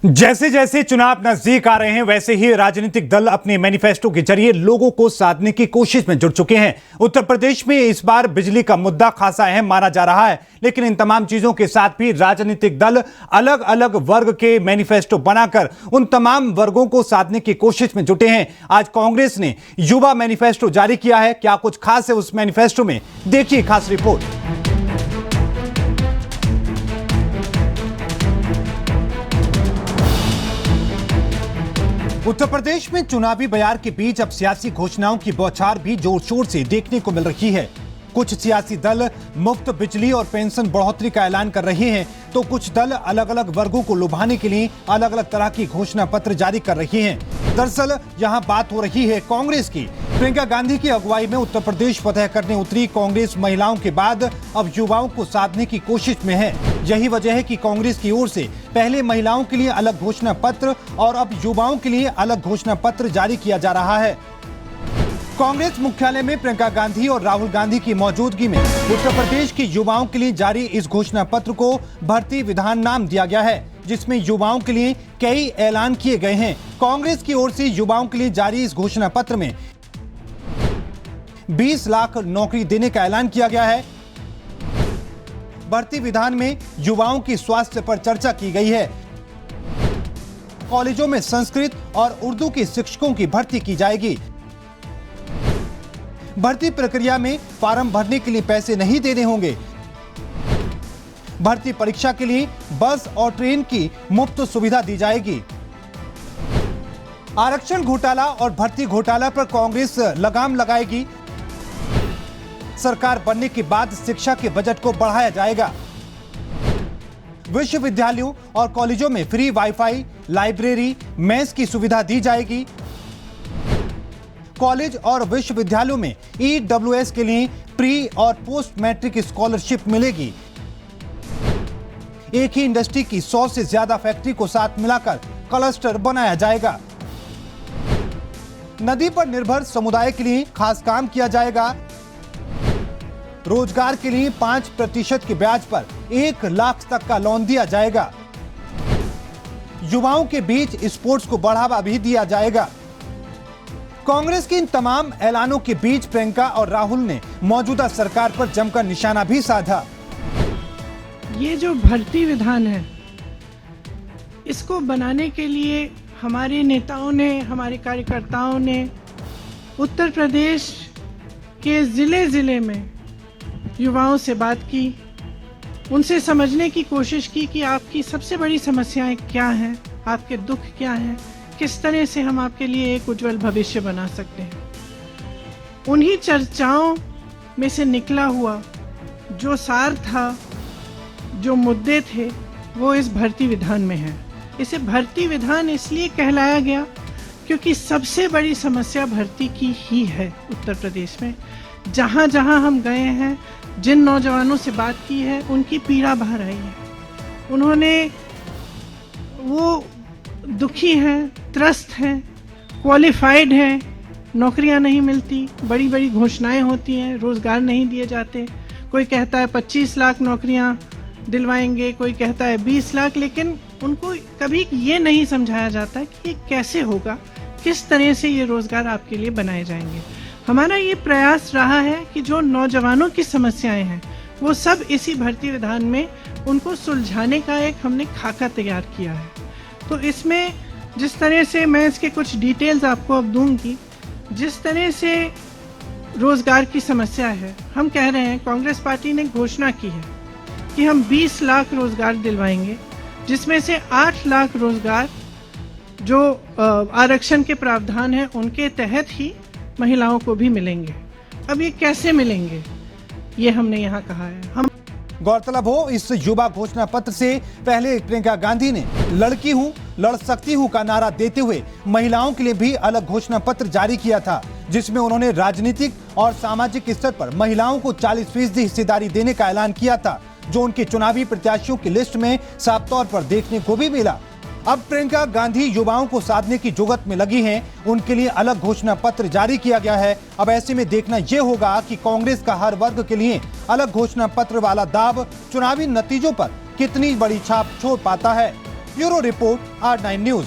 जैसे जैसे चुनाव नजदीक आ रहे हैं वैसे ही राजनीतिक दल अपने मैनिफेस्टो के जरिए लोगों को साधने की कोशिश में जुट चुके हैं। उत्तर प्रदेश में इस बार बिजली का मुद्दा खासा अहम माना जा रहा है, लेकिन इन तमाम चीजों के साथ भी राजनीतिक दल अलग अलग वर्ग के मैनिफेस्टो बनाकर उन तमाम वर्गों को साधने की कोशिश में जुटे हैं। आज कांग्रेस ने युवा मैनिफेस्टो जारी किया है। क्या कुछ खास है उस मैनिफेस्टो में, देखिए खास रिपोर्ट। उत्तर प्रदेश में चुनावी बयार के बीच अब सियासी घोषणाओं की बौछार भी जोर शोर से देखने को मिल रही है। कुछ सियासी दल मुफ्त बिजली और पेंशन बढ़ोतरी का ऐलान कर रहे हैं, तो कुछ दल अलग अलग वर्गों को लुभाने के लिए अलग अलग तरह की घोषणा पत्र जारी कर रहे हैं। दरअसल यहाँ बात हो रही है कांग्रेस की। प्रियंका गांधी की अगुवाई में उत्तर प्रदेश फतह करने उतरी कांग्रेस महिलाओं के बाद अब युवाओं को साधने की कोशिश में है। यही वजह है कि कांग्रेस की ओर से पहले महिलाओं के लिए अलग घोषणा पत्र और अब युवाओं के लिए अलग घोषणा पत्र जारी किया जा रहा है। कांग्रेस मुख्यालय में प्रियंका गांधी और राहुल गांधी की मौजूदगी में उत्तर प्रदेश के युवाओं के लिए जारी इस घोषणा पत्र को भर्ती विधान नाम दिया गया है, जिसमें युवाओं के लिए कई ऐलान किए गए हैं। कांग्रेस की ओर से युवाओं के लिए जारी इस घोषणा पत्र में 20 लाख नौकरी देने का ऐलान किया गया है। भर्ती विधान में युवाओं की स्वास्थ्य पर चर्चा की गई है। कॉलेजों में संस्कृत और उर्दू के शिक्षकों की भर्ती की जाएगी। भर्ती प्रक्रिया में फॉर्म भरने के लिए पैसे नहीं देने होंगे। भर्ती परीक्षा के लिए बस और ट्रेन की मुफ्त सुविधा दी जाएगी। आरक्षण घोटाला और भर्ती घोटाला पर कांग्रेस लगाम लगाएगी। सरकार बनने के बाद शिक्षा के बजट को बढ़ाया जाएगा। विश्वविद्यालयों और कॉलेजों में फ्री वाईफाई, लाइब्रेरी, मेस की सुविधा दी जाएगी। कॉलेज और विश्वविद्यालयों में ईडब्ल्यूएस के लिए प्री और पोस्ट मैट्रिक स्कॉलरशिप मिलेगी। एक ही इंडस्ट्री की 100 से ज्यादा फैक्ट्री को साथ मिलाकर क्लस्टर बनाया जाएगा। नदी पर निर्भर समुदाय के लिए खास काम किया जाएगा। रोजगार के लिए 5% के ब्याज पर 1 लाख तक का लोन दिया जाएगा। युवाओं के बीच स्पोर्ट्स को बढ़ावा भी दिया जाएगा। कांग्रेस के इन तमाम ऐलानों के बीच प्रियंका और राहुल ने मौजूदा सरकार पर जमकर निशाना भी साधा। ये जो भर्ती विधान है, इसको बनाने के लिए हमारे नेताओं ने, हमारे कार्यकर्ताओं ने उत्तर प्रदेश के जिले में युवाओं से बात की, उनसे समझने की कोशिश की कि आपकी सबसे बड़ी समस्याएं क्या हैं, आपके दुख क्या हैं, किस तरह से हम आपके लिए एक उज्जवल भविष्य बना सकते हैं। उन्हीं चर्चाओं में से निकला हुआ जो सार था, जो मुद्दे थे, वो इस भर्ती विधान में है। इसे भर्ती विधान इसलिए कहलाया गया क्योंकि सबसे बड़ी समस्या भर्ती की ही है उत्तर प्रदेश में। जहाँ जहाँ हम गए हैं, जिन नौजवानों से बात की है, उनकी पीड़ा बाहर आई है। उन्होंने वो दुखी हैं, त्रस्त हैं, क्वालिफाइड हैं, नौकरियां नहीं मिलती, बड़ी बड़ी घोषणाएं होती हैं, रोजगार नहीं दिए जाते। कोई कहता है 25 लाख नौकरियां दिलवाएंगे, कोई कहता है 20 लाख, लेकिन उनको कभी ये नहीं समझाया जाता कि ये कैसे होगा, किस तरह से ये रोजगार आपके लिए बनाए जाएंगे। हमारा ये प्रयास रहा है कि जो नौजवानों की समस्याएं हैं, वो सब इसी भर्ती विधान में उनको सुलझाने का एक हमने खाका तैयार किया है। तो इसमें जिस तरह से मैं इसके कुछ डिटेल्स आपको अब दूंगी, जिस तरह से रोजगार की समस्या है, हम कह रहे हैं, कांग्रेस पार्टी ने घोषणा की है कि हम 20 लाख रोजगार दिलवाएंगे, जिसमें से 8 लाख रोजगार जो आरक्षण के प्रावधान है उनके तहत ही महिलाओं को भी मिलेंगे। अब ये कैसे मिलेंगे, ये हमने यहाँ कहा है। हम गौरतलब हो, इस युवा घोषणा पत्र से पहले प्रियंका गांधी ने लड़की हूं, लड़ सकती हूं का नारा देते हुए महिलाओं के लिए भी अलग घोषणा पत्र जारी किया था, जिसमें उन्होंने राजनीतिक और सामाजिक स्तर पर महिलाओं को 40% हिस्सेदारी देने का ऐलान किया था, जो उनके चुनावी प्रत्याशियों की लिस्ट में साफ तौर पर देखने को भी मिला। अब प्रियंका गांधी युवाओं को साधने की जुगत में लगी हैं, उनके लिए अलग घोषणा पत्र जारी किया गया है। अब ऐसे में देखना यह होगा कि कांग्रेस का हर वर्ग के लिए अलग घोषणा पत्र वाला दाव चुनावी नतीजों पर कितनी बड़ी छाप छोड़ पाता है। Bureau report R9 news.